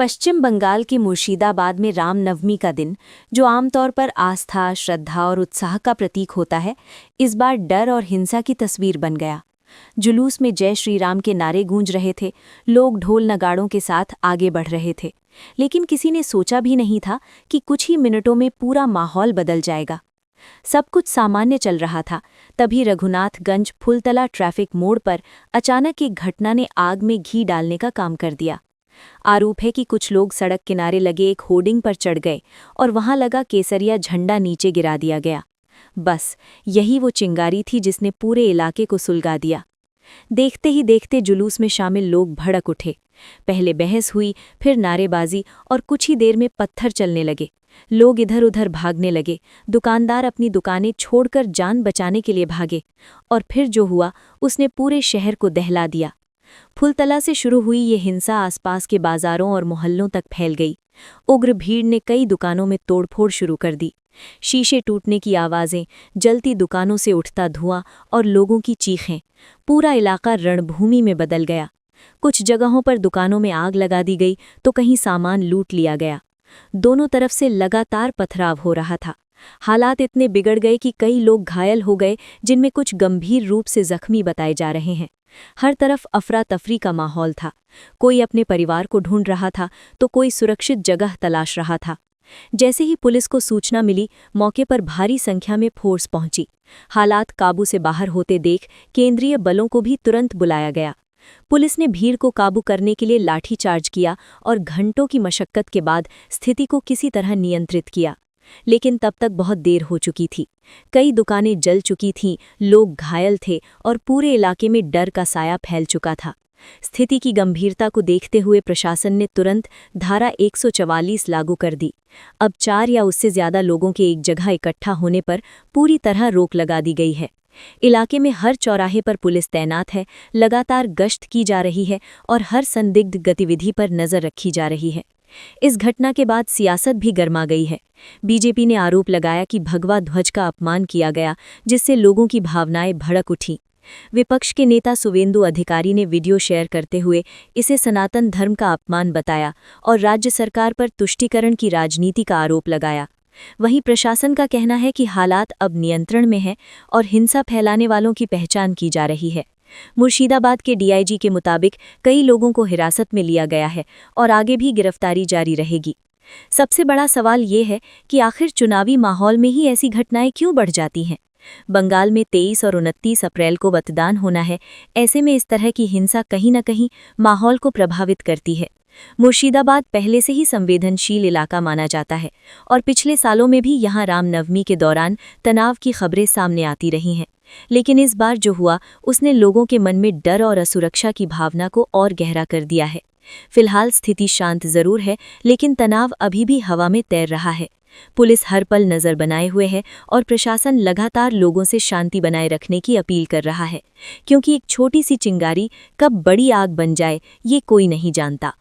पश्चिम बंगाल के मुर्शिदाबाद में रामनवमी का दिन, जो आमतौर पर आस्था, श्रद्धा और उत्साह का प्रतीक होता है, इस बार डर और हिंसा की तस्वीर बन गया। जुलूस में जय श्री राम के नारे गूंज रहे थे, लोग ढोल नगाड़ों के साथ आगे बढ़ रहे थे, लेकिन किसी ने सोचा भी नहीं था कि कुछ ही मिनटों में पूरा माहौल बदल जाएगा। सब कुछ सामान्य चल रहा था, तभी रघुनाथगंज फुलतला ट्रैफिक मोड़ पर अचानक एक घटना ने आग में घी डालने का काम कर दिया। आरोप है कि कुछ लोग सड़क किनारे लगे एक होर्डिंग पर चढ़ गए और वहां लगा केसरिया झंडा नीचे गिरा दिया गया। बस यही वो चिंगारी थी जिसने पूरे इलाके को सुलगा दिया। देखते ही देखते जुलूस में शामिल लोग भड़क उठे। पहले बहस हुई, फिर नारेबाजी और कुछ ही देर में पत्थर चलने लगे। लोग इधर उधर भागने लगे, दुकानदार अपनी दुकानें छोड़कर जान बचाने के लिए भागे, और फिर जो हुआ उसने पूरे शहर को दहला दिया। फुलतला से शुरू हुई ये हिंसा आसपास के बाजारों और मोहल्लों तक फैल गई। उग्र भीड़ ने कई दुकानों में तोड़फोड़ शुरू कर दी। शीशे टूटने की आवाज़ें, जलती दुकानों से उठता धुआं और लोगों की चीखें, पूरा इलाका रणभूमि में बदल गया। कुछ जगहों पर दुकानों में आग लगा दी गई तो कहीं सामान लूट लिया गया। दोनों तरफ से लगातार पथराव हो रहा था। हालात इतने बिगड़ गए कि कई लोग घायल हो गए, जिनमें कुछ गंभीर रूप से जख्मी बताए जा रहे हैं। हर तरफ अफरा तफरी का माहौल था। कोई अपने परिवार को ढूंढ रहा था तो कोई सुरक्षित जगह तलाश रहा था। जैसे ही पुलिस को सूचना मिली, मौके पर भारी संख्या में फोर्स पहुंची। हालात काबू से बाहर होते देख केंद्रीय बलों को भी तुरंत बुलाया गया। पुलिस ने भीड़ को काबू करने के लिए लाठीचार्ज किया और घंटों की मशक्कत के बाद स्थिति को किसी तरह नियंत्रित किया। लेकिन तब तक बहुत देर हो चुकी थी। कई दुकानें जल चुकी थीं, लोग घायल थे और पूरे इलाके में डर का साया फैल चुका था। स्थिति की गंभीरता को देखते हुए प्रशासन ने तुरंत धारा 144 लागू कर दी। अब 4 या उससे ज्यादा लोगों के एक जगह इकट्ठा होने पर पूरी तरह रोक लगा दी गई है। इलाके में हर चौराहे पर पुलिस तैनात है, लगातार गश्त की जा रही है और हर संदिग्ध गतिविधि पर नजर रखी जा रही है। इस घटना के बाद सियासत भी गर्मा गई है। बीजेपी ने आरोप लगाया कि भगवा ध्वज का अपमान किया गया, जिससे लोगों की भावनाएं भड़क उठीं। विपक्ष के नेता सुवेंदु अधिकारी ने वीडियो शेयर करते हुए इसे सनातन धर्म का अपमान बताया और राज्य सरकार पर तुष्टीकरण की राजनीति का आरोप लगाया। वहीं प्रशासन का कहना है कि हालात अब नियंत्रण में हैं और हिंसा फैलाने वालों की पहचान की जा रही है। मुर्शिदाबाद के डीआईजी के मुताबिक कई लोगों को हिरासत में लिया गया है और आगे भी गिरफ्तारी जारी रहेगी। सबसे बड़ा सवाल ये है कि आखिर चुनावी माहौल में ही ऐसी घटनाएं क्यों बढ़ जाती हैं। बंगाल में 23 और 29 अप्रैल को मतदान होना है। ऐसे में इस तरह की हिंसा कहीं न कहीं माहौल को प्रभावित करती है। मुर्शिदाबाद पहले से ही संवेदनशील इलाका माना जाता है और पिछले सालों में भी यहाँ रामनवमी के दौरान तनाव की खबरें सामने आती रही हैं। लेकिन इस बार जो हुआ उसने लोगों के मन में डर और असुरक्षा की भावना को और गहरा कर दिया है। फिलहाल स्थिति शांत जरूर है, लेकिन तनाव अभी भी हवा में तैर रहा है। पुलिस हर पल नजर बनाए हुए है और प्रशासन लगातार लोगों से शांति बनाए रखने की अपील कर रहा है, क्योंकि एक छोटी सी चिंगारी कब बड़ी आग बन जाए ये कोई नहीं जानता।